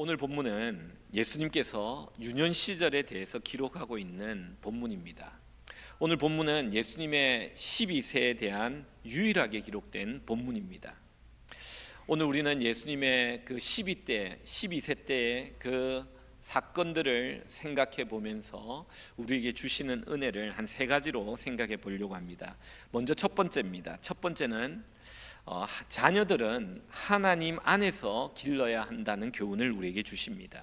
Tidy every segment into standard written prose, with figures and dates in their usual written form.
오늘 본문은 예수님께서 유년 시절에 대해서 기록하고 있는 본문입니다. 오늘 본문은 예수님의 12세에 대한 유일하게 기록된 본문입니다. 오늘 우리는 예수님의 그 12세 때의 그 사건들을 생각해 보면서 우리에게 주시는 은혜를 한 세 가지로 생각해 보려고 합니다. 먼저 첫 번째입니다. 첫 번째는 자녀들은 하나님 안에서 길러야 한다는 교훈을 우리에게 주십니다.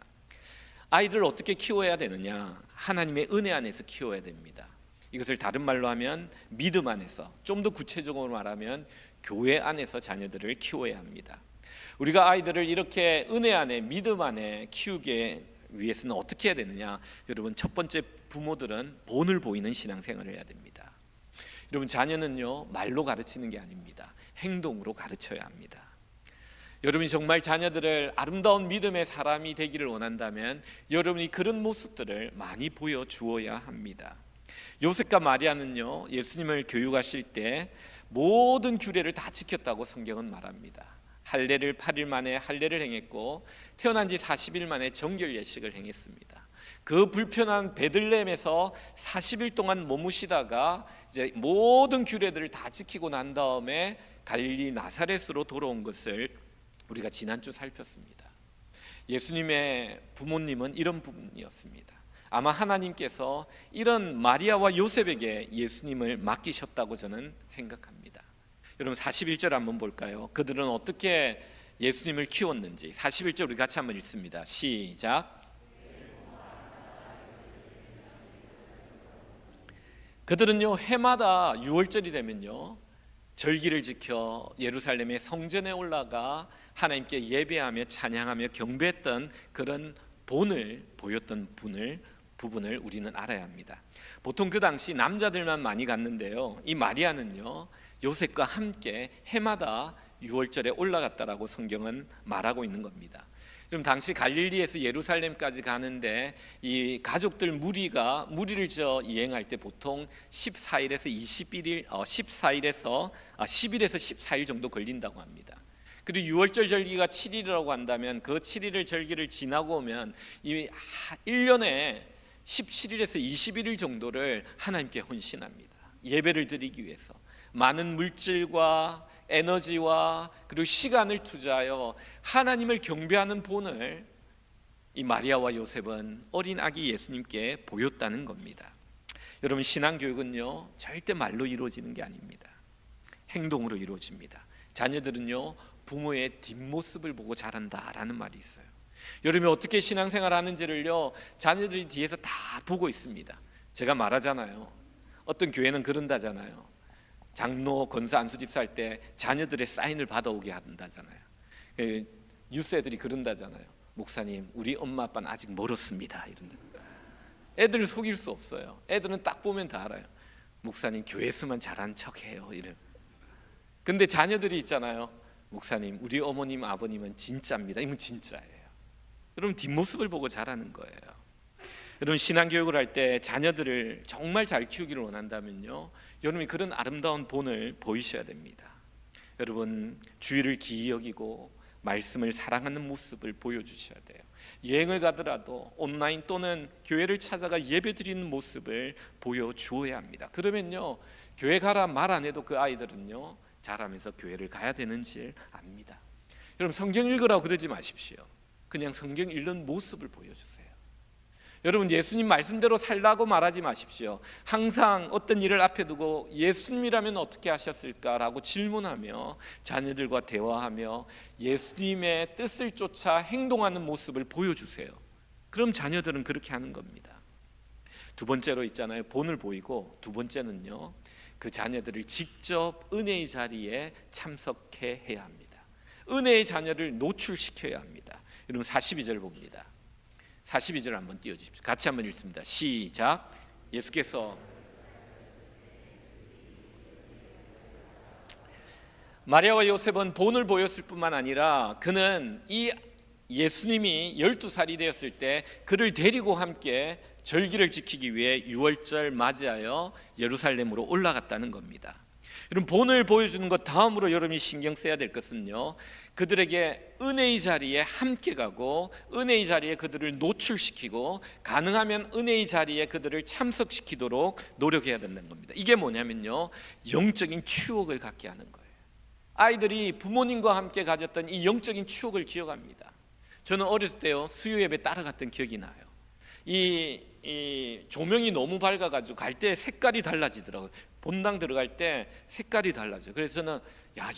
아이들을 어떻게 키워야 되느냐? 하나님의 은혜 안에서 키워야 됩니다. 이것을 다른 말로 하면 믿음 안에서, 좀 더 구체적으로 말하면 교회 안에서 자녀들을 키워야 합니다. 우리가 아이들을 이렇게 은혜 안에, 믿음 안에 키우기 위해서는 어떻게 해야 되느냐? 여러분, 첫 번째, 부모들은 본을 보이는 신앙생활을 해야 됩니다. 여러분, 자녀는요 말로 가르치는 게 아닙니다. 행동으로 가르쳐야 합니다. 여러분이 정말 자녀들을 아름다운 믿음의 사람이 되기를 원한다면 여러분이 그런 모습들을 많이 보여주어야 합니다. 요셉과 마리아는요 예수님을 교육하실 때 모든 규례를 다 지켰다고 성경은 말합니다. 할례를 8일 만에 할례를 행했고 태어난 지 40일 만에 정결 예식을 행했습니다. 그 불편한 베들레헴에서 40일 동안 머무시다가 이제 모든 규례들을 다 지키고 난 다음에 갈릴리 나사렛으로 돌아온 것을 우리가 지난주 살폈습니다. 예수님의 부모님은 이런 분이었습니다. 아마 하나님께서 이런 마리아와 요셉에게 예수님을 맡기셨다고 저는 생각합니다. 여러분, 41절 한번 볼까요? 그들은 어떻게 예수님을 키웠는지 41절 우리 같이 한번 읽습니다. 시작. 그들은요 해마다 6월절이 되면요 절기를 지켜 예루살렘의 성전에 올라가 하나님께 예배하며 찬양하며 경배했던 그런 본을 보였던 부분을 우리는 알아야 합니다. 보통 그 당시 남자들만 많이 갔는데요, 이 마리아는요 요셉과 함께 해마다 6월절에 올라갔다라고 성경은 말하고 있는 겁니다. 그럼 당시 갈릴리에서 예루살렘까지 가는데 이 가족들 무리를 지어 이행할 때 보통 10일에서 14일 정도 걸린다고 합니다. 그리고 6월절 절기가 7일이라고 한다면 그 7일의 절기를 지나고 오면 이 1년에 17일에서 21일 정도를 하나님께 헌신합니다. 예배를 드리기 위해서 많은 물질과 에너지와 그리고 시간을 투자하여 하나님을 경배하는 본을 이 마리아와 요셉은 어린 아기 예수님께 보였다는 겁니다. 여러분, 신앙교육은요 절대 말로 이루어지는 게 아닙니다. 행동으로 이루어집니다. 자녀들은요 부모의 뒷모습을 보고 자란다라는 말이 있어요. 여러분이 어떻게 신앙생활 하는지를요 자녀들이 뒤에서 다 보고 있습니다. 제가 말하잖아요. 어떤 교회는 그런다잖아요. 장로, 권사, 안수집 살 때 자녀들의 사인을 받아오게 한다잖아요. 뉴스 애들이 그런다잖아요. 목사님, 우리 엄마 아빠는 아직 멀었습니다. 이런다. 애들을 속일 수 없어요. 애들은 딱 보면 다 알아요. 목사님, 교회에서만 잘한 척해요. 이래. 근데 자녀들이 있잖아요. 목사님, 우리 어머님, 아버님은 진짜입니다. 이건 진짜예요. 여러분, 뒷모습을 보고 자라는 거예요. 여러분, 신앙교육을 할 때 자녀들을 정말 잘 키우기를 원한다면요 여러분이 그런 아름다운 본을 보이셔야 됩니다. 여러분, 주의를 기이 여기고 말씀을 사랑하는 모습을 보여주셔야 돼요. 여행을 가더라도 온라인 또는 교회를 찾아가 예배 드리는 모습을 보여주어야 합니다. 그러면요 교회 가라 말 안 해도 그 아이들은요 자라면서 교회를 가야 되는지 압니다. 여러분, 성경 읽으라고 그러지 마십시오. 그냥 성경 읽는 모습을 보여주세요. 여러분, 예수님 말씀대로 살라고 말하지 마십시오. 항상 어떤 일을 앞에 두고 예수님이라면 어떻게 하셨을까라고 질문하며 자녀들과 대화하며 예수님의 뜻을 쫓아 행동하는 모습을 보여주세요. 그럼 자녀들은 그렇게 하는 겁니다. 두 번째로 있잖아요, 본을 보이고, 두 번째는요 그 자녀들을 직접 은혜의 자리에 참석해 해야 합니다. 은혜의 자녀를 노출시켜야 합니다. 여러분, 42절 봅니다. 42절 한번 띄워주십시오. 같이 한번 읽습니다. 시작. 예수께서 마리아와 요셉은 본을 보였을 뿐만 아니라 그는 이 예수님이 12살이 되었을 때 그를 데리고 함께 절기를 지키기 위해 6월절 맞이하여 예루살렘으로 올라갔다는 겁니다. 여러분, 본을 보여주는 것 다음으로 여러분이 신경 써야 될 것은요, 그들에게 은혜의 자리에 함께 가고 은혜의 자리에 그들을 노출시키고 가능하면 은혜의 자리에 그들을 참석시키도록 노력해야 된다는 겁니다. 이게 뭐냐면요, 영적인 추억을 갖게 하는 거예요. 아이들이 부모님과 함께 가졌던 이 영적인 추억을 기억합니다. 저는 어렸을 때요, 수요 예배 따라갔던 기억이 나요. 이 조명이 너무 밝아가지고 갈 때 색깔이 달라지더라고요. 본당 들어갈 때 색깔이 달라져요. 그래서 저는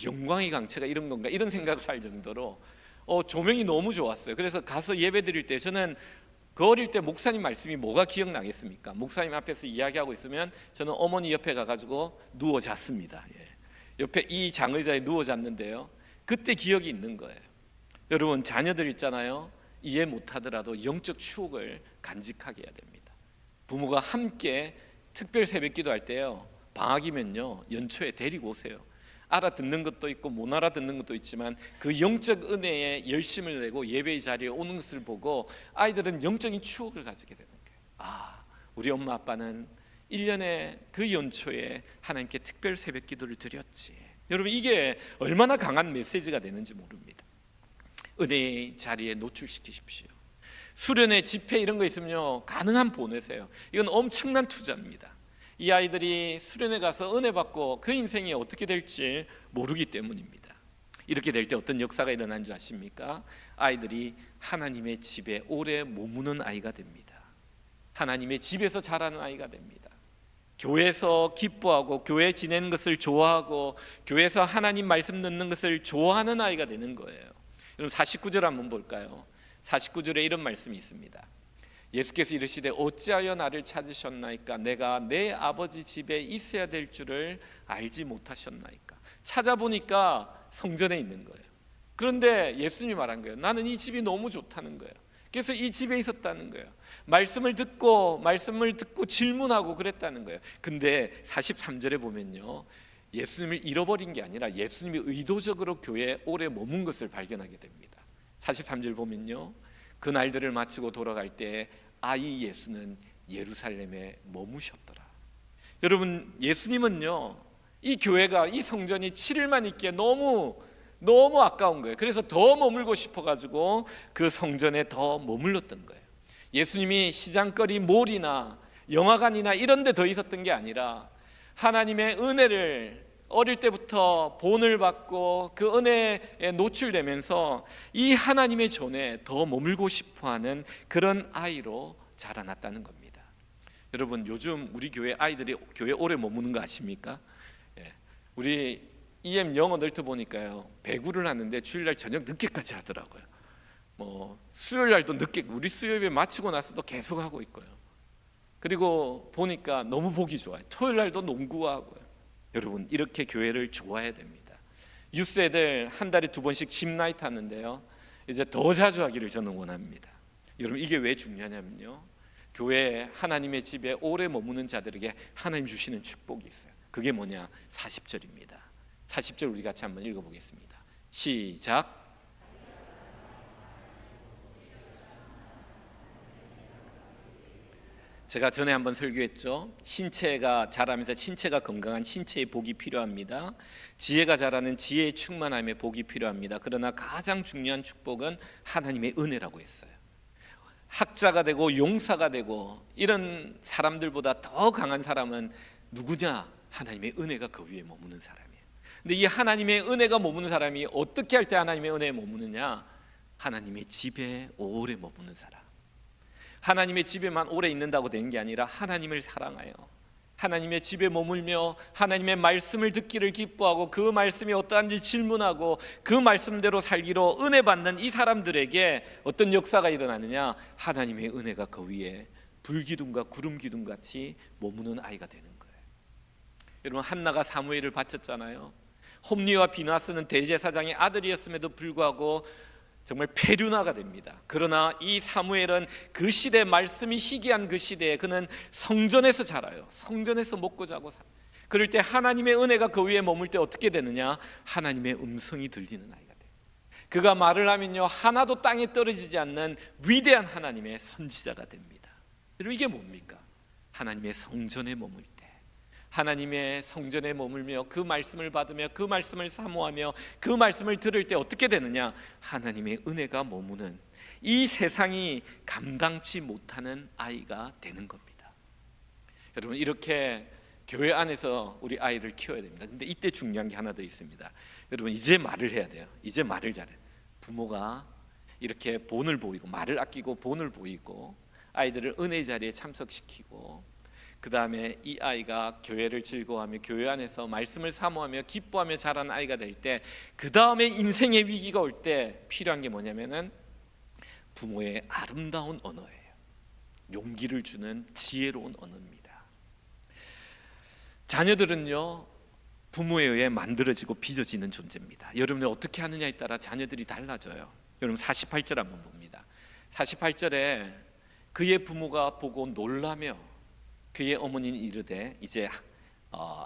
영광의 강체가 이런 건가 이런 생각을 할 정도로 조명이 너무 좋았어요. 그래서 가서 예배 드릴 때 저는 그 어릴 때 목사님 말씀이 뭐가 기억나겠습니까? 목사님 앞에서 이야기하고 있으면 저는 어머니 옆에 가가지고 누워 잤습니다. 옆에 이 장의자에 누워 잤는데요, 그때 기억이 있는 거예요. 여러분, 자녀들 있잖아요, 이해 못하더라도 영적 추억을 간직하게 해야 됩니다. 부모가 함께 특별 새벽 기도할 때요, 방학이면요 연초에 데리고 오세요. 알아듣는 것도 있고 못 알아듣는 것도 있지만 그 영적 은혜에 열심을 내고 예배의 자리에 오는 것을 보고 아이들은 영적인 추억을 가지게 되는 거예요. 우리 엄마 아빠는 1년에 그 연초에 하나님께 특별 새벽 기도를 드렸지. 여러분, 이게 얼마나 강한 메시지가 되는지 모릅니다. 은혜의 자리에 노출시키십시오. 수련회, 집회 이런 거 있으면요, 가능한 보내세요. 이건 엄청난 투자입니다. 이 아이들이 수련회 가서 은혜 받고 그 인생이 어떻게 될지 모르기 때문입니다. 이렇게 될 때 어떤 역사가 일어난 줄 아십니까? 아이들이 하나님의 집에 오래 머무는 아이가 됩니다. 하나님의 집에서 자라는 아이가 됩니다. 교회에서 기뻐하고 교회 지내는 것을 좋아하고 교회에서 하나님 말씀 듣는 것을 좋아하는 아이가 되는 거예요. 여러분, 49절 한번 볼까요? 49절에 이런 말씀이 있습니다. 예수께서 이르시되 어찌하여 나를 찾으셨나이까? 내가 내 아버지 집에 있어야 될 줄을 알지 못하셨나이까? 찾아보니까 성전에 있는 거예요. 그런데 예수님이 말한 거예요. 나는 이 집이 너무 좋다는 거예요. 그래서 이 집에 있었다는 거예요. 말씀을 듣고 질문하고 그랬다는 거예요. 근데 43절에 보면요, 예수님을 잃어버린 게 아니라 예수님이 의도적으로 교회에 오래 머문 것을 발견하게 됩니다. 43절 보면요, 그 날들을 마치고 돌아갈 때 아이 예수는 예루살렘에 머무셨더라. 여러분, 예수님은요, 이 교회가, 이 성전이 7일만 있기에 너무 아까운 거예요. 그래서 더 머물고 싶어가지고 그 성전에 더 머물렀던 거예요. 예수님이 시장거리, 몰이나 영화관이나 이런 데 더 있었던 게 아니라 하나님의 은혜를 어릴 때부터 본을 받고 그 은혜에 노출되면서 이 하나님의 전에 더 머물고 싶어하는 그런 아이로 자라났다는 겁니다. 여러분, 요즘 우리 교회 아이들이 교회 오래 머무는 거 아십니까? 우리 EM 영어 널트 보니까요, 배구를 하는데 주일날 저녁 늦게까지 하더라고요. 수요일날도 늦게, 우리 수요일에 마치고 나서도 계속 하고 있고요. 그리고 보니까 너무 보기 좋아요. 토요일날도 농구하고요. 여러분, 이렇게 교회를 좋아해야 됩니다. 유스 애들 한 달에 2번씩 집 나이트 하는데요, 이제 더 자주 하기를 저는 원합니다. 여러분, 이게 왜 중요하냐면요, 교회 하나님의 집에 오래 머무는 자들에게 하나님 주시는 축복이 있어요. 그게 뭐냐? 40절입니다. 40절 우리 같이 한번 읽어보겠습니다. 시작. 제가 전에 한번 설교했죠. 신체가 자라면서 신체가 건강한 신체의 복이 필요합니다. 지혜가 자라는 지혜의 충만함의 복이 필요합니다. 그러나 가장 중요한 축복은 하나님의 은혜라고 했어요. 학자가 되고 용사가 되고 이런 사람들보다 더 강한 사람은 누구냐? 하나님의 은혜가 그 위에 머무는 사람이에요. 근데 이 하나님의 은혜가 머무는 사람이 어떻게 할 때 하나님의 은혜에 머무느냐? 하나님의 집에 오래 머무는 사람. 하나님의 집에만 오래 있는다고 되는 게 아니라 하나님을 사랑하여 하나님의 집에 머물며 하나님의 말씀을 듣기를 기뻐하고 그 말씀이 어떠한지 질문하고 그 말씀대로 살기로 은혜 받는 이 사람들에게 어떤 역사가 일어나느냐? 하나님의 은혜가 그 위에 불기둥과 구름기둥 같이 머무는 아이가 되는 거예요. 여러분, 한나가 사무엘을 바쳤잖아요. 홈리와 비나스는 대제사장의 아들이었음에도 불구하고 정말 페류나가 됩니다. 그러나 이 사무엘은 그 시대 말씀이 희귀한 그 시대에 그는 성전에서 자라요. 성전에서 먹고 자고 살아요. 그럴 때 하나님의 은혜가 그 위에 머물 때 어떻게 되느냐? 하나님의 음성이 들리는 아이가 돼요. 그가 말을 하면요, 하나도 땅에 떨어지지 않는 위대한 하나님의 선지자가 됩니다. 여러분, 이게 뭡니까? 하나님의 성전에 머물 때, 하나님의 성전에 머물며 그 말씀을 받으며 그 말씀을 사모하며 그 말씀을 들을 때 어떻게 되느냐? 하나님의 은혜가 머무는 이 세상이 감당치 못하는 아이가 되는 겁니다. 여러분, 이렇게 교회 안에서 우리 아이를 키워야 됩니다. 근데 이때 중요한 게 하나 더 있습니다. 여러분, 이제 말을 해야 돼요. 이제 말을 잘해. 부모가 이렇게 본을 보이고, 말을 아끼고 본을 보이고, 아이들을 은혜 자리에 참석시키고, 그 다음에 이 아이가 교회를 즐거워하며 교회 안에서 말씀을 사모하며 기뻐하며 자란 아이가 될 때, 그 다음에 인생의 위기가 올 때 필요한 게 뭐냐면은 부모의 아름다운 언어예요. 용기를 주는 지혜로운 언어입니다. 자녀들은요, 부모에 의해 만들어지고 빚어지는 존재입니다. 여러분이 어떻게 하느냐에 따라 자녀들이 달라져요. 여러분 48절 한번 봅니다. 48절에 그의 부모가 보고 놀라며 그의 어머니는 이르되, 이제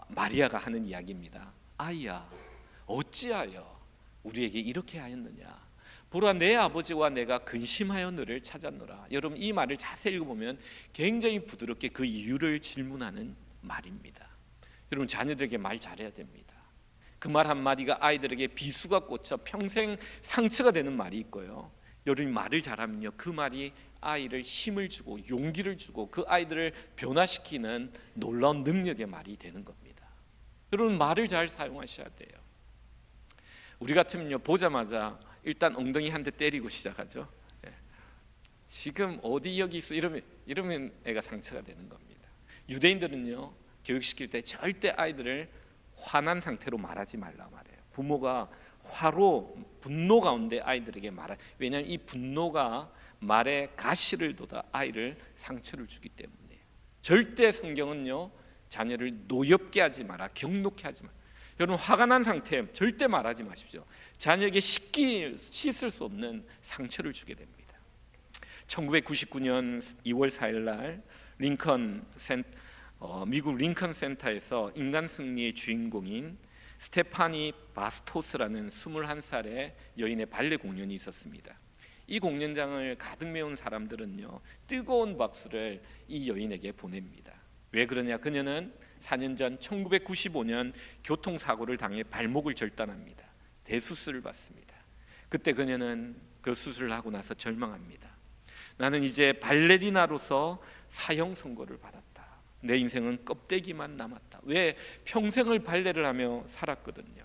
마리아가 하는 이야기입니다. 아이야, 어찌하여 우리에게 이렇게 하였느냐? 보라, 내 아버지와 내가 근심하여 너를 찾았노라. 여러분, 이 말을 자세히 읽어보면 굉장히 부드럽게 그 이유를 질문하는 말입니다. 여러분, 자녀들에게 말 잘해야 됩니다. 그 말 한마디가 아이들에게 비수가 꽂혀 평생 상처가 되는 말이 있고요, 여러분이 말을 잘하면요, 그 말이 아이를 힘을 주고 용기를 주고 그 아이들을 변화시키는 놀라운 능력의 말이 되는 겁니다. 여러분, 말을 잘 사용하셔야 돼요. 우리 같으면요, 보자마자 일단 엉덩이 한 대 때리고 시작하죠. 지금 어디 여기 있어? 이러면 애가 상처가 되는 겁니다. 유대인들은요, 교육시킬 때 절대 아이들을 화난 상태로 말하지 말라 말해요. 부모가 화로, 분노 가운데 아이들에게 말하. 왜냐하면 이 분노가 말에 가시를 돋아 아이를 상처를 주기 때문에. 절대 성경은요, 자녀를 노엽게 하지 마라, 경록게 하지 마라. 여러분, 화가 난 상태 절대 말하지 마십시오. 자녀에게 씻을 수 없는 상처를 주게 됩니다. 1999년 2월 4일 날 미국 링컨 센터에서 인간 승리의 주인공인 스테파니 바스토스라는 21살의 여인의 발레 공연이 있었습니다. 이 공연장을 가득 메운 사람들은요, 뜨거운 박수를 이 여인에게 보냅니다. 왜 그러냐? 그녀는 4년 전 1995년 교통사고를 당해 발목을 절단합니다. 대수술을 받습니다. 그때 그녀는 그 수술을 하고 나서 절망합니다. 나는 이제 발레리나로서 사형 선고를 받았다. 내 인생은 껍데기만 남았다. 왜? 평생을 발레를 하며 살았거든요.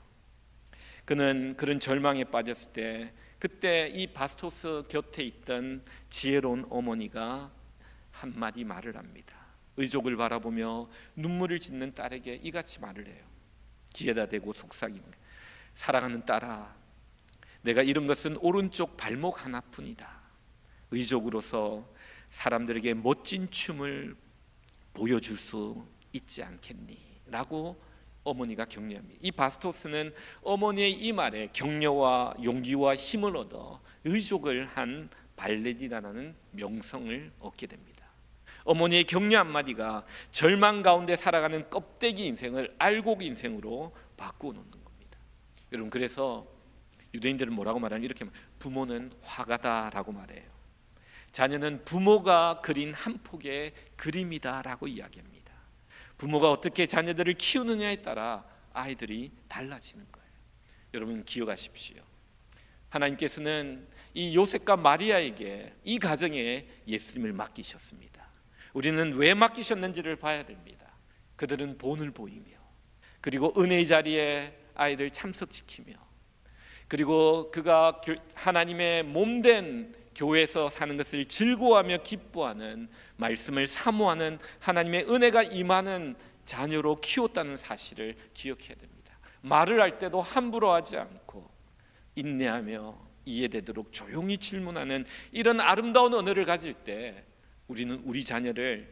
그는 그런 절망에 빠졌을 때, 그때 이 바스토스 곁에 있던 지혜로운 어머니가 한마디 말을 합니다. 의족을 바라보며 눈물을 짓는 딸에게 이같이 말을 해요. 귀에다 대고 속삭입니다. 사랑하는 딸아, 내가 잃은 것은 오른쪽 발목 하나뿐이다. 의족으로서 사람들에게 멋진 춤을 보여줄 수 있지 않겠니? 라고 어머니가 격려합니다. 이 바스토스는 어머니의 이 말에 격려와 용기와 힘을 얻어 의족을 한 발레리나라는 명성을 얻게 됩니다. 어머니의 격려 한마디가 절망 가운데 살아가는 껍데기 인생을 알곡 인생으로 바꾸어 놓는 겁니다. 여러분, 그래서 유대인들은 뭐라고 말하냐? 이렇게 부모는 화가다라고 말해요. 자녀는 부모가 그린 한 폭의 그림이다라고 이야기합니다. 부모가 어떻게 자녀들을 키우느냐에 따라 아이들이 달라지는 거예요. 여러분, 기억하십시오. 하나님께서는 이 요셉과 마리아에게 이 가정에 예수님을 맡기셨습니다. 우리는 왜 맡기셨는지를 봐야 됩니다. 그들은 본을 보이며, 그리고 은혜의 자리에 아이를 참석시키며, 그리고 그가 하나님의 몸된 교회에서 사는 것을 즐거워하며 기뻐하는, 말씀을 사모하는, 하나님의 은혜가 임하는 자녀로 키웠다는 사실을 기억해야 됩니다. 말을 할 때도 함부로 하지 않고 인내하며 이해되도록 조용히 질문하는 이런 아름다운 언어를 가질 때 우리는 우리 자녀를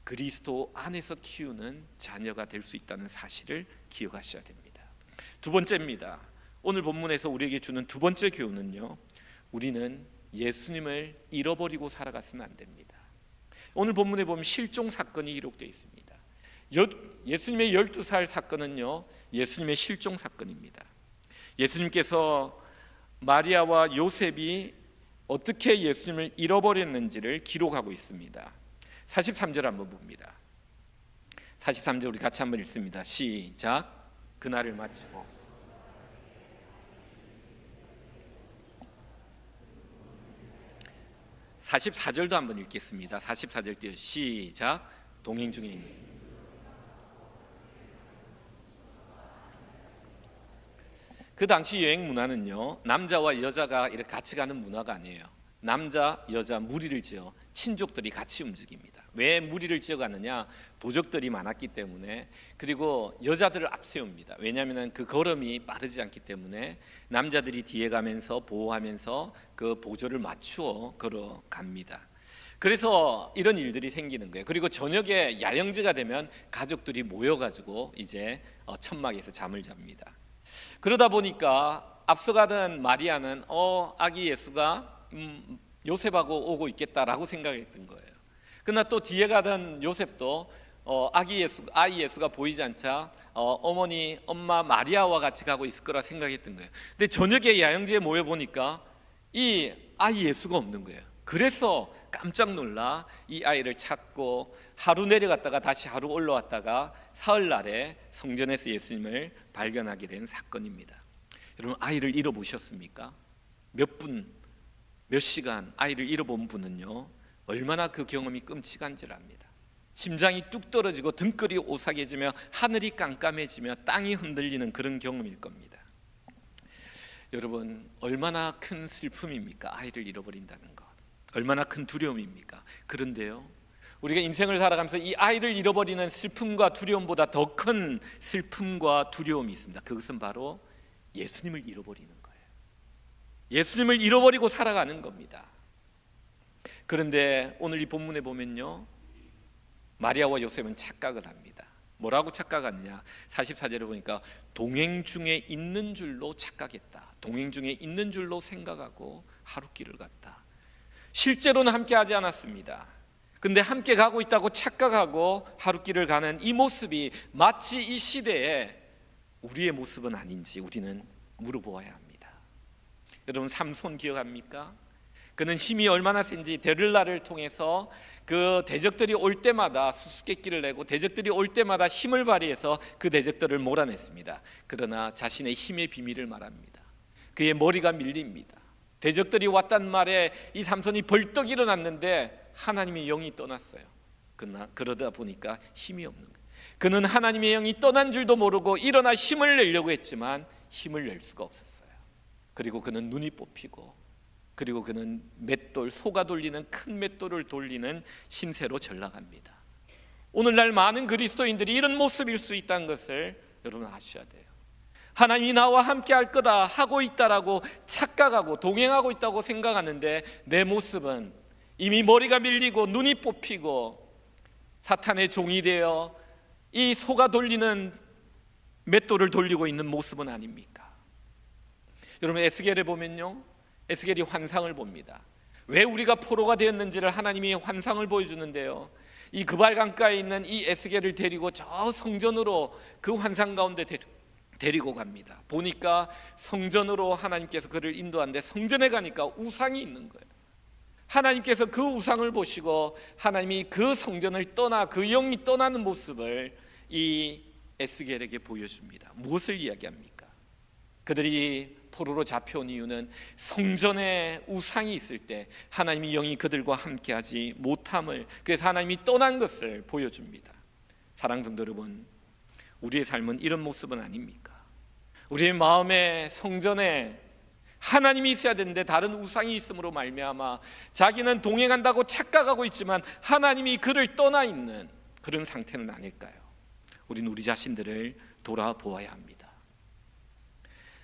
그리스도 안에서 키우는 자녀가 될 수 있다는 사실을 기억하셔야 됩니다. 두 번째입니다. 오늘 본문에서 우리에게 주는 두 번째 교훈은요, 우리는 예수님을 잃어버리고 살아가서는 안 됩니다. 오늘 본문에 보면 실종 사건이 기록되어 있습니다. 예수님의 12살 사건은요, 예수님의 실종 사건입니다. 예수님께서 마리아와 요셉이 어떻게 예수님을 잃어버렸는지를 기록하고 있습니다. 43절 한번 봅니다. 43절 우리 같이 한번 읽습니다. 시작. 그날을 마치고 44절도 한번 읽겠습니다. 44절 띄워 시작. 동행 중에 있는 그 당시 여행 문화는요, 남자와 여자가 이렇게 같이 가는 문화가 아니에요. 남자, 여자 무리를 지어 친족들이 같이 움직입니다. 왜 무리를 지어 가느냐? 도적들이 많았기 때문에, 그리고 여자들을 앞세웁니다. 왜냐하면 그 걸음이 빠르지 않기 때문에 남자들이 뒤에 가면서 보호하면서 그 보조를 맞추어 걸어갑니다. 그래서 이런 일들이 생기는 거예요. 그리고 저녁에 야영지가 되면 가족들이 모여가지고 이제 천막에서 잠을 잡니다. 그러다 보니까 앞서가던 마리아는 아기 예수가 요셉하고 오고 있겠다라고 생각했던 거예요. 그러나 또 뒤에 가던 요셉도 아이 예수가 보이지 않자 어머니 엄마 마리아와 같이 가고 있을 거라 생각했던 거예요. 근데 저녁에 야영지에 모여 보니까 이 아이 예수가 없는 거예요. 그래서 깜짝 놀라 이 아이를 찾고 하루 내려갔다가 다시 하루 올라왔다가 사흘날에 성전에서 예수님을 발견하게 된 사건입니다. 여러분, 아이를 잃어보셨습니까? 몇 분, 몇 시간 아이를 잃어본 분은요, 얼마나 그 경험이 끔찍한지를 압니다. 심장이 뚝 떨어지고 등골이 오싹해지며 하늘이 깜깜해지며 땅이 흔들리는 그런 경험일 겁니다. 여러분, 얼마나 큰 슬픔입니까? 아이를 잃어버린다는 것. 얼마나 큰 두려움입니까? 그런데요, 우리가 인생을 살아가면서 이 아이를 잃어버리는 슬픔과 두려움보다 더 큰 슬픔과 두려움이 있습니다. 그것은 바로 예수님을 잃어버리는 거예요. 예수님을 잃어버리고 살아가는 겁니다. 그런데 오늘 이 본문에 보면요, 마리아와 요셉은 착각을 합니다. 뭐라고 착각하느냐? 44절에 보니까 동행 중에 있는 줄로 착각했다. 동행 중에 있는 줄로 생각하고 하룻길을 갔다. 실제로는 함께 하지 않았습니다. 근데 함께 가고 있다고 착각하고 하룻길을 가는 이 모습이 마치 이 시대에 우리의 모습은 아닌지 우리는 물어보아야 합니다. 여러분, 삼손 기억합니까? 그는 힘이 얼마나 센지 데릴라를 통해서 그 대적들이 올 때마다 수수께끼를 내고 대적들이 올 때마다 힘을 발휘해서 그 대적들을 몰아냈습니다. 그러나 자신의 힘의 비밀을 말합니다. 그의 머리가 밀립니다. 대적들이 왔단 말에 이 삼손이 벌떡 일어났는데 하나님의 영이 떠났어요. 그러다 보니까 힘이 없는 거예요. 그는 하나님의 영이 떠난 줄도 모르고 일어나 힘을 내려고 했지만 힘을 낼 수가 없었어요. 그리고 그는 눈이 뽑히고, 그리고 그는 맷돌, 소가 돌리는 큰 맷돌을 돌리는 신세로 전락합니다. 오늘날 많은 그리스도인들이 이런 모습일 수 있다는 것을 여러분 아셔야 돼요. 하나님이 나와 함께 할 거다 하고 있다라고 착각하고 동행하고 있다고 생각하는데 내 모습은 이미 머리가 밀리고 눈이 뽑히고 사탄의 종이 되어 이 소가 돌리는 맷돌을 돌리고 있는 모습은 아닙니까? 여러분, 에스겔을 보면요, 에스겔이 환상을 봅니다. 왜 우리가 포로가 되었는지를 하나님이 환상을 보여주는데요, 이 그발강가에 있는 이 에스겔을 데리고 저 성전으로 그 환상 가운데 데리고 갑니다. 보니까 성전으로 하나님께서 그를 인도하는데 성전에 가니까 우상이 있는 거예요. 하나님께서 그 우상을 보시고 하나님이 그 성전을 떠나 그 영이 떠나는 모습을 이 에스겔에게 보여줍니다. 무엇을 이야기합니까? 그들이 포로로 잡혀온 이유는 성전에 우상이 있을 때 하나님의 영이 그들과 함께하지 못함을, 그래서 하나님이 떠난 것을 보여줍니다. 사랑하는 성도 여러분, 우리의 삶은 이런 모습은 아닙니까? 우리의 마음에 성전에 하나님이 있어야 되는데 다른 우상이 있음으로 말미암아 자기는 동행한다고 착각하고 있지만 하나님이 그를 떠나 있는 그런 상태는 아닐까요? 우리는 우리 자신들을 돌아보아야 합니다.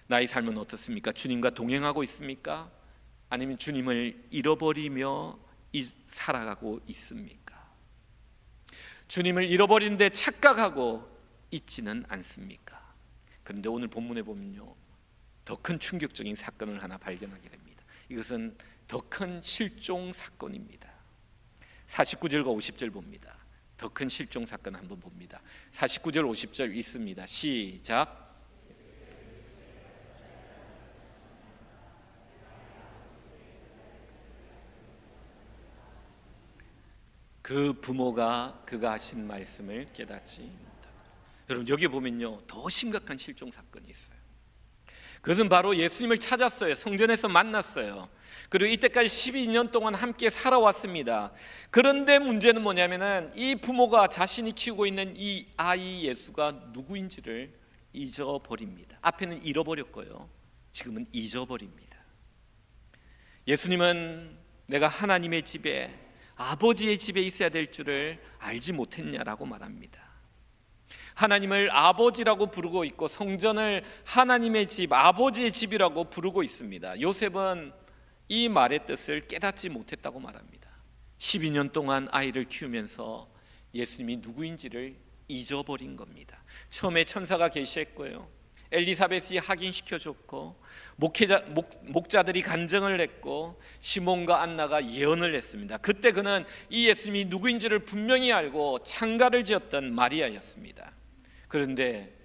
나의 삶은 어떻습니까? 주님과 동행하고 있습니까? 아니면 주님을 잃어버리며 살아가고 있습니까? 주님을 잃어버리는데 착각하고 있지는 않습니까? 그런데 오늘 본문에 보면요, 더 큰 충격적인 사건을 하나 발견하게 됩니다. 이것은 더 큰 실종 사건입니다. 49절과 50절 봅니다. 더 큰 실종 사건 한번 봅니다. 49절 50절 있습니다. 시작. 그 부모가 그가 하신 말씀을 깨닫지 못하더라. 여러분 여기 보면요 더 심각한 실종 사건이 있어요. 그것은 바로 예수님을 찾았어요. 성전에서 만났어요. 그리고 이때까지 12년 동안 함께 살아왔습니다. 그런데 문제는 뭐냐면은 이 부모가 자신이 키우고 있는 이 아이 예수가 누구인지를 잊어버립니다. 앞에는 잃어버렸고요, 지금은 잊어버립니다. 예수님은 내가 하나님의 집에, 아버지의 집에 있어야 될 줄을 알지 못했냐라고 말합니다. 하나님을 아버지라고 부르고 있고 성전을 하나님의 집, 아버지의 집이라고 부르고 있습니다. 요셉은 이 말의 뜻을 깨닫지 못했다고 말합니다. 12년 동안 아이를 키우면서 예수님이 누구인지를 잊어버린 겁니다. 처음에 천사가 계시했고요, 엘리사벳이 확인시켜줬고, 목자들이 간증을 했고, 시몬과 안나가 예언을 했습니다. 그때 그는 이 예수님이 누구인지를 분명히 알고 창가를 지었던 마리아였습니다. 그런데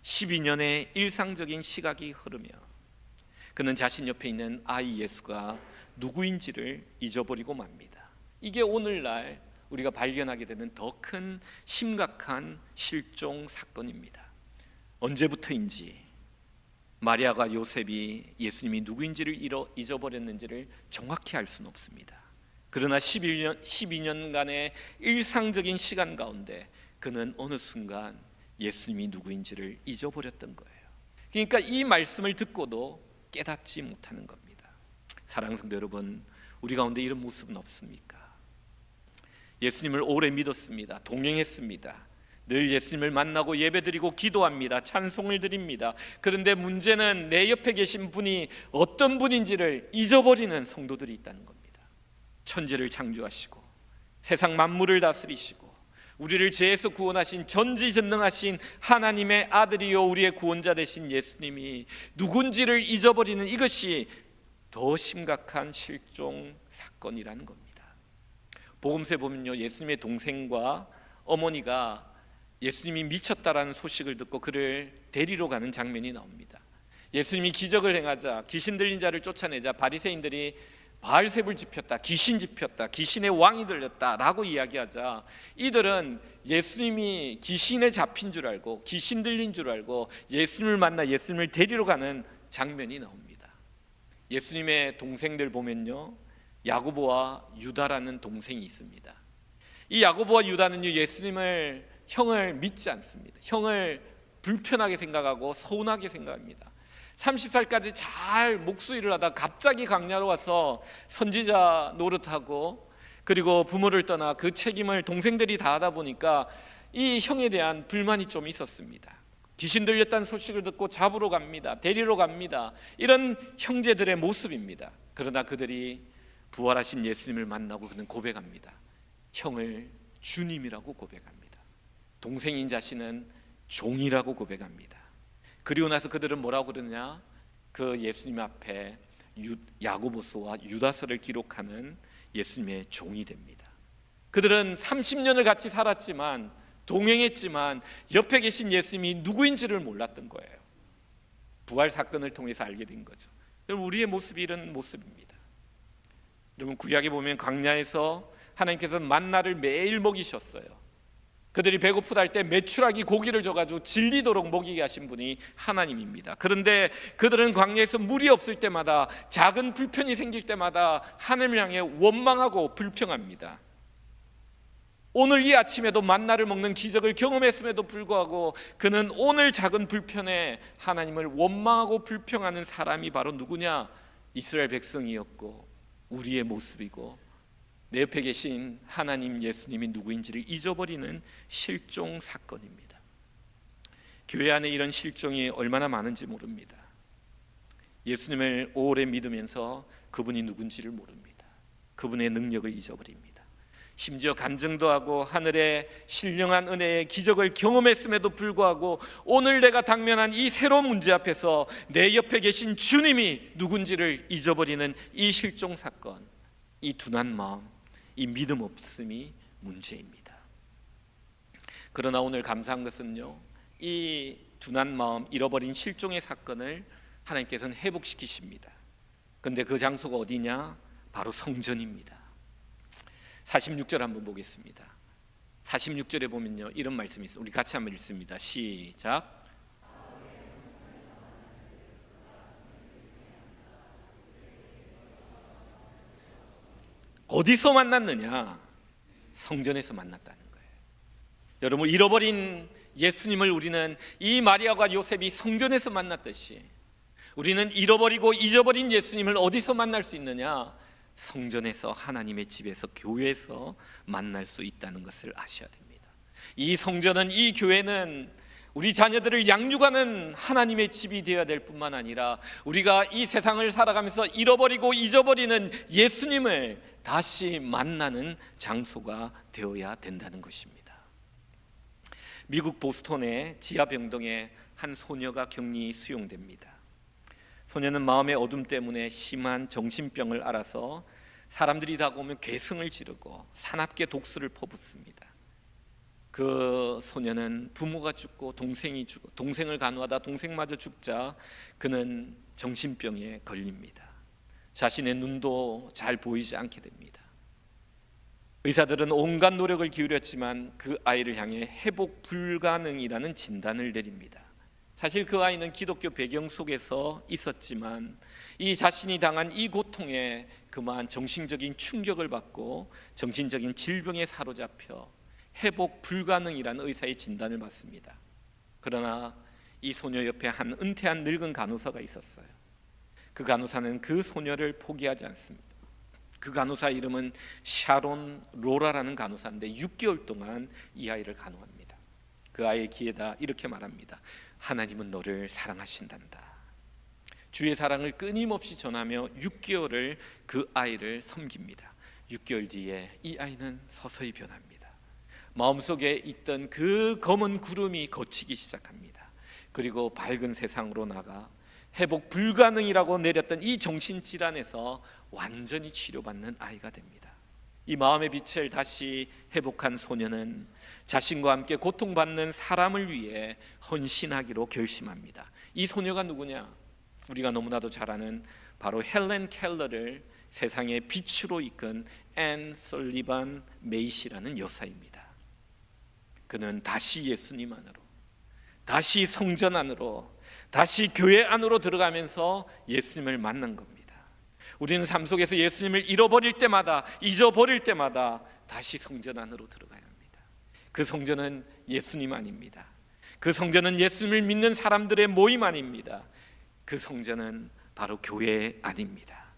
12년의 일상적인 시각이 흐르며 그는 자신 옆에 있는 아이 예수가 누구인지를 잊어버리고 맙니다. 이게 오늘날 우리가 발견하게 되는 더 큰 심각한 실종 사건입니다. 언제부터인지 마리아가 요셉이 예수님이 누구인지를 잊어버렸는지를 정확히 알 수는 없습니다. 그러나 12년간의 일상적인 시간 가운데 그는 어느 순간 예수님이 누구인지를 잊어버렸던 거예요. 그러니까 이 말씀을 듣고도 깨닫지 못하는 겁니다. 사랑하는 성도 여러분, 우리 가운데 이런 모습은 없습니까? 예수님을 오래 믿었습니다. 동행했습니다. 늘 예수님을 만나고 예배드리고 기도합니다. 찬송을 드립니다. 그런데 문제는 내 옆에 계신 분이 어떤 분인지를 잊어버리는 성도들이 있다는 겁니다. 천지를 창조하시고 세상 만물을 다스리시고 우리를 죄에서 구원하신 전지전능하신 하나님의 아들이요 우리의 구원자 되신 예수님이 누군지를 잊어버리는 이것이 더 심각한 실종 사건이라는 겁니다. 복음서에 보면요, 예수님의 동생과 어머니가 예수님이 미쳤다라는 소식을 듣고 그를 데리러 가는 장면이 나옵니다. 예수님이 기적을 행하자, 귀신 들린 자를 쫓아내자 바리새인들이 바알세불 집혔다, 귀신 집혔다, 귀신의 왕이 들렸다라고 이야기하자 이들은 예수님이 귀신에 잡힌 줄 알고 귀신 들린 줄 알고 예수님을 만나 예수님을 데리러 가는 장면이 나옵니다. 예수님의 동생들 보면요, 야고보와 유다라는 동생이 있습니다. 이 야고보와 유다는요, 예수님을 형을 믿지 않습니다. 형을 불편하게 생각하고 서운하게 생각합니다. 30살까지 잘 목수일을 하다 갑자기 강야로 와서 선지자 노릇하고 그리고 부모를 떠나 그 책임을 동생들이 다 하다 보니까 이 형에 대한 불만이 좀 있었습니다. 귀신 들렸다는 소식을 듣고 잡으러 갑니다. 데리러 갑니다. 이런 형제들의 모습입니다. 그러나 그들이 부활하신 예수님을 만나고 그는 고백합니다. 형을 주님이라고 고백합니다. 동생인 자신은 종이라고 고백합니다. 그리고 나서 그들은 뭐라고 그러냐, 그 예수님 앞에 야고보서와 유다서를 기록하는 예수님의 종이 됩니다. 그들은 30년을 같이 살았지만 동행했지만 옆에 계신 예수님이 누구인지를 몰랐던 거예요. 부활 사건을 통해서 알게 된 거죠. 여러분, 우리의 모습이 이런 모습입니다. 여러분, 구약에 보면 광야에서 하나님께서 만나를 매일 먹이셨어요. 그들이 배고프다 할 때 메추라기 고기를 줘가지고 질리도록 먹이게 하신 분이 하나님입니다. 그런데 그들은 광야에서 물이 없을 때마다, 작은 불편이 생길 때마다 하나님을 향해 원망하고 불평합니다. 오늘 이 아침에도 만나를 먹는 기적을 경험했음에도 불구하고 그는 오늘 작은 불편에 하나님을 원망하고 불평하는 사람이 바로 누구냐? 이스라엘 백성이었고 우리의 모습이고 내 옆에 계신 하나님 예수님이 누구인지를 잊어버리는 실종 사건입니다. 교회 안에 이런 실종이 얼마나 많은지 모릅니다. 예수님을 오래 믿으면서 그분이 누군지를 모릅니다. 그분의 능력을 잊어버립니다. 심지어 간증도 하고 하늘의 신령한 은혜의 기적을 경험했음에도 불구하고 오늘 내가 당면한 이 새로운 문제 앞에서 내 옆에 계신 주님이 누군지를 잊어버리는 이 실종 사건, 이 둔한 마음, 이 믿음 없음이 문제입니다. 그러나 오늘 감사한 것은요, 이 둔한 마음, 잃어버린 실종의 사건을 하나님께서는 회복시키십니다. 그런데 그 장소가 어디냐? 바로 성전입니다. 46절 한번 보겠습니다. 46절에 보면요, 이런 말씀이 있어요. 우리 같이 한번 읽습니다. 시작. 어디서 만났느냐? 성전에서 만났다는 거예요. 여러분, 잃어버린 예수님을 우리는 이 마리아와 요셉이 성전에서 만났듯이 우리는 잃어버리고 잊어버린 예수님을 어디서 만날 수 있느냐? 성전에서, 하나님의 집에서, 교회에서 만날 수 있다는 것을 아셔야 됩니다. 이 성전은, 이 교회는 우리 자녀들을 양육하는 하나님의 집이 되어야 될 뿐만 아니라 우리가 이 세상을 살아가면서 잃어버리고 잊어버리는 예수님을 다시 만나는 장소가 되어야 된다는 것입니다. 미국 보스턴의 지하병동에 한 소녀가 격리 수용됩니다. 소녀는 마음의 어둠 때문에 심한 정신병을 앓아서 사람들이 다가오면 괴성을 지르고 사납게 독수를 퍼붓습니다. 그 소녀는 부모가 죽고 동생이 죽고, 동생을 간호하다 동생마저 죽자 그는 정신병에 걸립니다. 자신의 눈도 잘 보이지 않게 됩니다. 의사들은 온갖 노력을 기울였지만 그 아이를 향해 회복 불가능이라는 진단을 내립니다. 사실 그 아이는 기독교 배경 속에서 있었지만 이 자신이 당한 이 고통에 그만 정신적인 충격을 받고 정신적인 질병에 사로잡혀 회복 불가능이라는 의사의 진단을 받습니다. 그러나 이 소녀 옆에 한 은퇴한 늙은 간호사가 있었어요. 그 간호사는 그 소녀를 포기하지 않습니다. 그 간호사 이름은 샤론 로라라는 간호사인데 6개월 동안 이 아이를 간호합니다. 그 아이의 귀에다 이렇게 말합니다. 하나님은 너를 사랑하신단다. 주의 사랑을 끊임없이 전하며 6개월을 그 아이를 섬깁니다. 6개월 뒤에 이 아이는 서서히 변합니다. 마음속에 있던 그 검은 구름이 걷히기 시작합니다. 그리고 밝은 세상으로 나가 회복 불가능이라고 내렸던 이 정신질환에서 완전히 치료받는 아이가 됩니다. 이 마음의 빛을 다시 회복한 소녀는 자신과 함께 고통받는 사람을 위해 헌신하기로 결심합니다. 이 소녀가 누구냐? 우리가 너무나도 잘 아는 바로 헬렌 켈러를 세상의 빛으로 이끈 앤 설리반 메이시라는 여사입니다. 그는 다시 예수님 안으로, 다시 성전 안으로, 다시 교회 안으로 들어가면서 예수님을 만난 겁니다. 우리는 삶 속에서 예수님을 잃어버릴 때마다, 잊어버릴 때마다 다시 성전 안으로 들어가야 합니다. 그 성전은 예수님 안입니다. 그 성전은 예수님을 믿는 사람들의 모임 안입니다. 그 성전은 바로 교회 안입니다.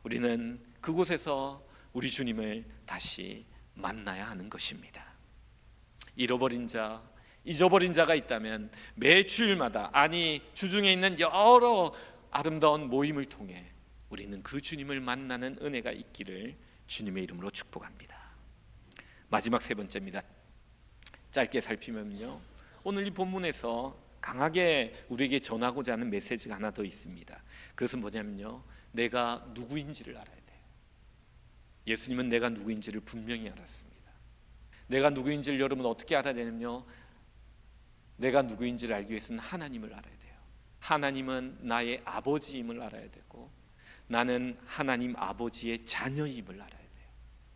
우리는 그곳에서 우리 주님을 다시 만나야 하는 것입니다. 잃어버린 자, 잊어버린 자가 있다면 매 주일마다, 아니 주중에 있는 여러 아름다운 모임을 통해 우리는 그 주님을 만나는 은혜가 있기를 주님의 이름으로 축복합니다. 마지막 세 번째입니다. 짧게 살피면요, 오늘 이 본문에서 강하게 우리에게 전하고자 하는 메시지가 하나 더 있습니다. 그것은 뭐냐면요, 내가 누구인지를 알아야 돼요. 예수님은 내가 누구인지를 분명히 알았습니다. 내가 누구인지를 여러분 어떻게 알아야 되냐면요, 내가 누구인지를 알기 위해서는 하나님을 알아야 돼요. 하나님은 나의 아버지임을 알아야 되고 나는 하나님 아버지의 자녀임을 알아야 돼요.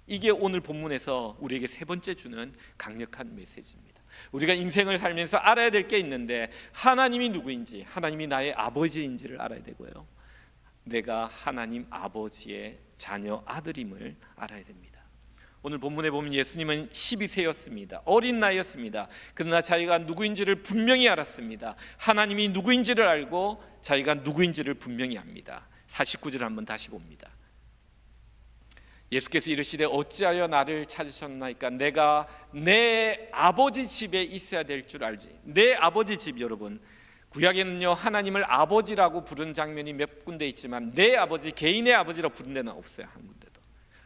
이게 오늘 본문에서 우리에게 세 번째 주는 강력한 메시지입니다. 우리가 인생을 살면서 알아야 될 게 있는데 하나님이 누구인지, 하나님이 나의 아버지인지를 알아야 되고요, 내가 하나님 아버지의 자녀 아들임을 알아야 됩니다. 오늘 본문에 보면 예수님은 12세였습니다. 어린 나이였습니다. 그러나 자기가 누구인지를 분명히 알았습니다. 하나님이 누구인지를 알고 자기가 누구인지를 분명히 압니다. 49절 한번 다시 봅니다. 예수께서 이르시되 어찌하여 나를 찾으셨나이까? 내가 내 아버지 집에 있어야 될 줄 알지. 내 아버지 집, 여러분, 구약에는요 하나님을 아버지라고 부른 장면이 몇 군데 있지만 내 아버지, 개인의 아버지라고 부른 데는 없어요. 한 군데도.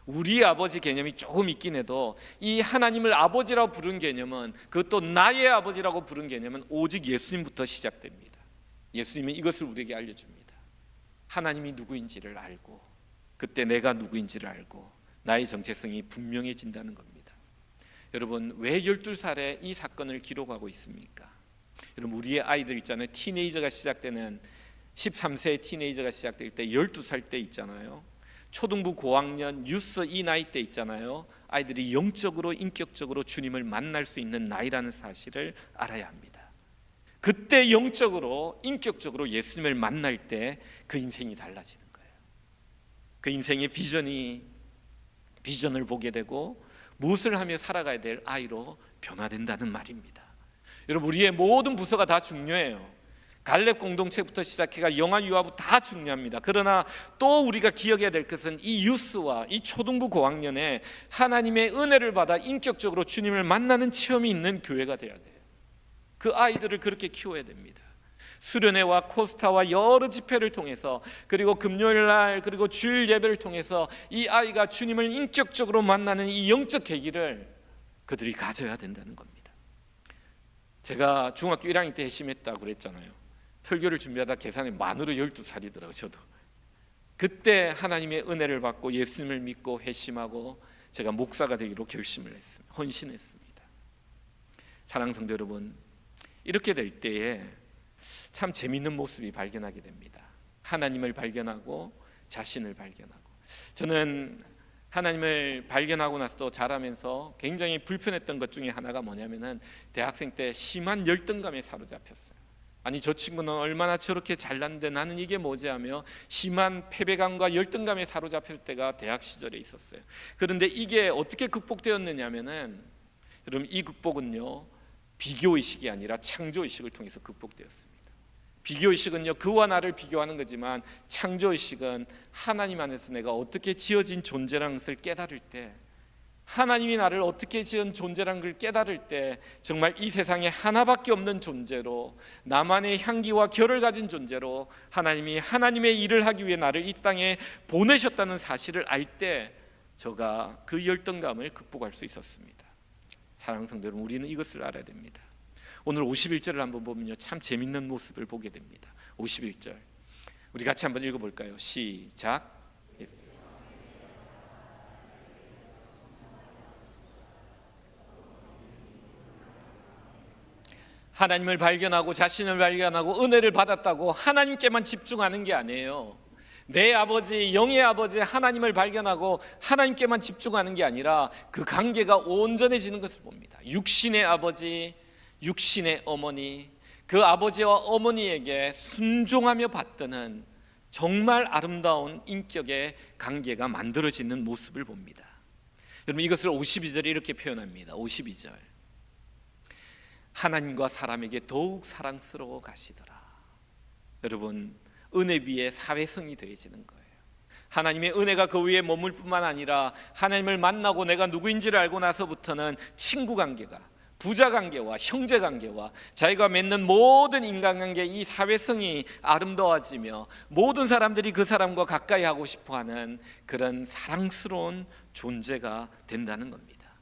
우리 아버지 개념이 조금 있긴 해도 이 하나님을 아버지라고 부른 개념은, 그것도 나의 아버지라고 부른 개념은 오직 예수님부터 시작됩니다. 예수님은 이것을 우리에게 알려줍니다. 하나님이 누구인지를 알고 그때 내가 누구인지를 알고 나의 정체성이 분명해진다는 겁니다. 여러분, 왜 12살에 이 사건을 기록하고 있습니까? 여러분, 우리의 아이들 있잖아요. 티네이저가 시작되는 13세의 티네이저가 시작될 때 12살 때 있잖아요. 초등부 고학년, 유스 이 나이 때 있잖아요. 아이들이 영적으로 인격적으로 주님을 만날 수 있는 나이라는 사실을 알아야 합니다. 그때 영적으로 인격적으로 예수님을 만날 때 그 인생이 달라지는 거예요. 그 인생의 비전을 보게 되고 무엇을 하며 살아가야 될 아이로 변화된다는 말입니다. 여러분, 우리의 모든 부서가 다 중요해요. 갈렙 공동체부터 시작해가 영아 유아부 다 중요합니다. 그러나 또 우리가 기억해야 될 것은 이 유스와 이 초등부 고학년에 하나님의 은혜를 받아 인격적으로 주님을 만나는 체험이 있는 교회가 되어야 돼요. 그 아이들을 그렇게 키워야 됩니다. 수련회와 코스타와 여러 집회를 통해서, 그리고 금요일날 그리고 주일 예배를 통해서 이 아이가 주님을 인격적으로 만나는 이 영적 계기를 그들이 가져야 된다는 겁니다. 제가 중학교 1학년 때 회심했다고 그랬잖아요. 설교를 준비하다 계산에 만으로 12살이더라고요. 저도 그때 하나님의 은혜를 받고 예수님을 믿고 회심하고 제가 목사가 되기로 결심을 했습니다. 헌신했습니다. 사랑하는 성도 여러분, 이렇게 될 때에 참 재미있는 모습이 발견하게 됩니다. 하나님을 발견하고 자신을 발견하고. 저는 하나님을 발견하고 나서도 자라면서 굉장히 불편했던 것 중에 하나가 뭐냐면은 대학생 때 심한 열등감에 사로잡혔어요. 아니, 저 친구는 얼마나 저렇게 잘났는데 나는 이게 뭐지 하며 심한 패배감과 열등감에 사로잡힐 때가 대학 시절에 있었어요. 그런데 이게 어떻게 극복되었느냐면은, 여러분, 이 극복은요 비교의식이 아니라 창조의식을 통해서 극복되었습니다. 비교의식은요 그와 나를 비교하는 거지만, 창조의식은 하나님 안에서 내가 어떻게 지어진 존재라는 것을 깨달을 때, 하나님이 나를 어떻게 지은 존재라는 걸 깨달을 때 정말 이 세상에 하나밖에 없는 존재로, 나만의 향기와 결을 가진 존재로 하나님이 하나님의 일을 하기 위해 나를 이 땅에 보내셨다는 사실을 알 때 제가 그 열등감을 극복할 수 있었습니다. 사랑하는 성도 여러분, 우리는 이것을 알아야 됩니다. 오늘 51절을 한번 보면요 참 재밌는 모습을 보게 됩니다. 51절 우리 같이 한번 읽어볼까요? 시작. 하나님을 발견하고 자신을 발견하고 은혜를 받았다고 하나님께만 집중하는 게 아니에요. 내 아버지, 영의 아버지 하나님을 발견하고 하나님께만 집중하는 게 아니라 그 관계가 온전해지는 것을 봅니다. 육신의 아버지, 육신의 어머니, 그 아버지와 어머니에게 순종하며 받드는 정말 아름다운 인격의 관계가 만들어지는 모습을 봅니다. 여러분, 이것을 52절에 이렇게 표현합니다. 52절 하나님과 사람에게 더욱 사랑스러워 가시더라. 여러분, 은혜 위에 사회성이 더해지는 거예요. 하나님의 은혜가 그 위에 머물 뿐만 아니라 하나님을 만나고 내가 누구인지를 알고 나서부터는 친구 관계가, 부자 관계와 형제 관계와 자기가 맺는 모든 인간관계, 이 사회성이 아름다워지며 모든 사람들이 그 사람과 가까이 하고 싶어하는 그런 사랑스러운 존재가 된다는 겁니다.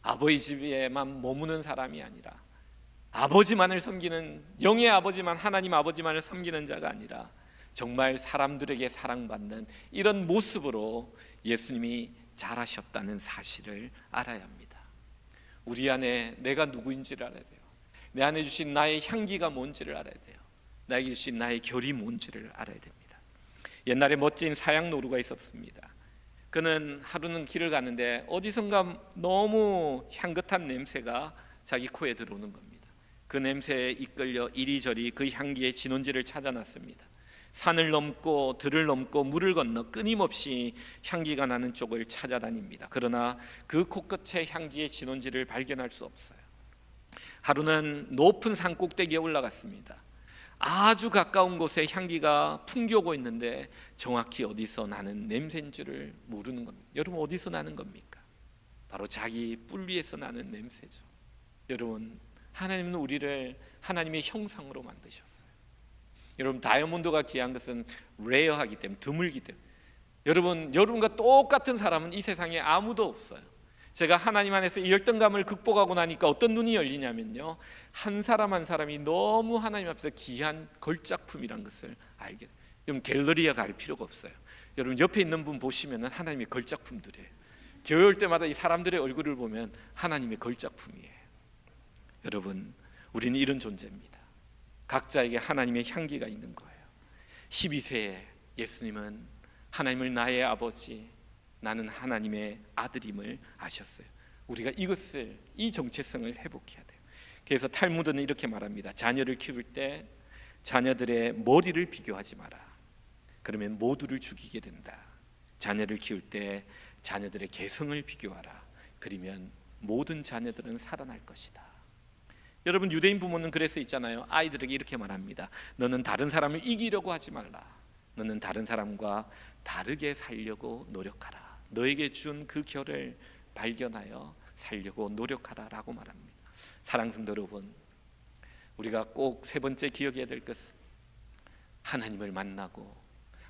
아버지 집에만 머무는 사람이 아니라, 아버지만을 섬기는, 영의 아버지만, 하나님 아버지만을 섬기는 자가 아니라 정말 사람들에게 사랑받는 이런 모습으로 예수님이 자라셨다는 사실을 알아야 합니다. 우리 안에 내가 누구인지를 알아야 돼요. 내 안에 주신 나의 향기가 뭔지를 알아야 돼요. 나에게 주신 나의 결이 뭔지를 알아야 됩니다. 옛날에 멋진 사양 노루가 있었습니다. 그는 하루는 길을 가는데 어디선가 너무 향긋한 냄새가 자기 코에 들어오는 겁니다. 그 냄새에 이끌려 이리저리 그 향기의 진원지를 찾아놨습니다. 산을 넘고 들을 넘고 물을 건너 끊임없이 향기가 나는 쪽을 찾아다닙니다. 그러나 그 코끝의 향기의 진원지를 발견할 수 없어요. 하루는 높은 산 꼭대기에 올라갔습니다. 아주 가까운 곳에 향기가 풍겨오고 있는데 정확히 어디서 나는 냄새인지를 모르는 겁니다. 여러분, 어디서 나는 겁니까? 바로 자기 뿔 위에서 나는 냄새죠. 여러분, 하나님은 우리를 하나님의 형상으로 만드셨어요. 여러분, 다이아몬드가 귀한 것은 레어하기 때문에, 드물기 때문에. 여러분과 똑같은 사람은 이 세상에 아무도 없어요. 제가 하나님 안에서 이 열등감을 극복하고 나니까 어떤 눈이 열리냐면요, 한 사람 한 사람이 너무 하나님 앞에서 귀한 걸작품이란 것을 알게 돼요. 여러분, 갤러리에 갈 필요가 없어요. 여러분, 옆에 있는 분 보시면 하나님의 걸작품들이에요. 교회 올 때마다 이 사람들의 얼굴을 보면 하나님의 걸작품이에요. 여러분, 우리는 이런 존재입니다. 각자에게 하나님의 향기가 있는 거예요. 12세에 예수님은 하나님을 나의 아버지, 나는 하나님의 아들임을 아셨어요. 우리가 이 정체성을 회복해야 돼요. 그래서 탈무드는 이렇게 말합니다. 자녀를 키울 때 자녀들의 머리를 비교하지 마라. 그러면 모두를 죽이게 된다. 자녀를 키울 때 자녀들의 개성을 비교하라. 그러면 모든 자녀들은 살아날 것이다. 여러분, 유대인 부모는 그래서 있잖아요. 아이들에게 이렇게 말합니다. 너는 다른 사람을 이기려고 하지 말라. 너는 다른 사람과 다르게 살려고 노력하라. 너에게 준 그 결을 발견하여 살려고 노력하라 라고 말합니다. 사랑하는 성도 여러분, 우리가 꼭 세 번째 기억해야 될 것은 하나님을 만나고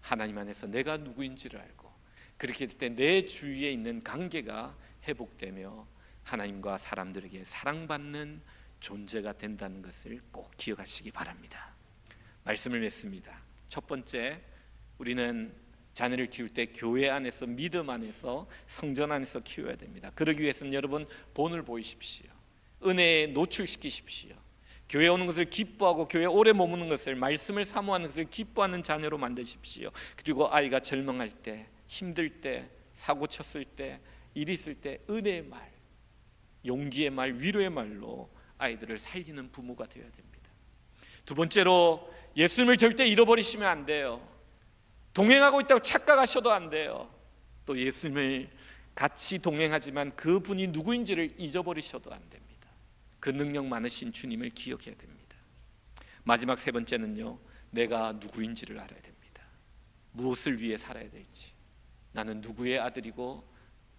하나님 안에서 내가 누구인지를 알고, 그렇게 될 때 내 주위에 있는 관계가 회복되며 하나님과 사람들에게 사랑받는 존재가 된다는 것을 꼭 기억하시기 바랍니다. 말씀을 맺습니다. 첫 번째, 우리는 자녀를 키울 때 교회 안에서, 믿음 안에서, 성전 안에서 키워야 됩니다. 그러기 위해서는 여러분, 본을 보이십시오. 은혜에 노출시키십시오. 교회 오는 것을 기뻐하고 교회 오래 머무는 것을, 말씀을 사모하는 것을 기뻐하는 자녀로 만드십시오. 그리고 아이가 절망할 때, 힘들 때, 사고 쳤을 때, 일 있을 때 은혜의 말, 용기의 말, 위로의 말로 아이들을 살리는 부모가 되어야 됩니다. 두 번째로, 예수님을 절대 잃어버리시면 안 돼요. 동행하고 있다고 착각하셔도 안 돼요. 또 예수님을 같이 동행하지만 그분이 누구인지를 잊어버리셔도 안 됩니다. 그 능력 많으신 주님을 기억해야 됩니다. 마지막 세 번째는요, 내가 누구인지를 알아야 됩니다. 무엇을 위해 살아야 될지, 나는 누구의 아들이고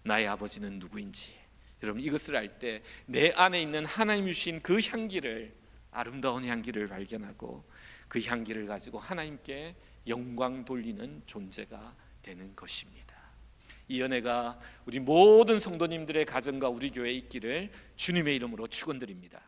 나의 아버지는 누구인지. 여러분, 이것을 알 때 내 안에 있는 하나님 주신 그 향기를, 아름다운 향기를 발견하고 그 향기를 가지고 하나님께 영광 돌리는 존재가 되는 것입니다. 이 은혜가 우리 모든 성도님들의 가정과 우리 교회에 있기를 주님의 이름으로 축원드립니다.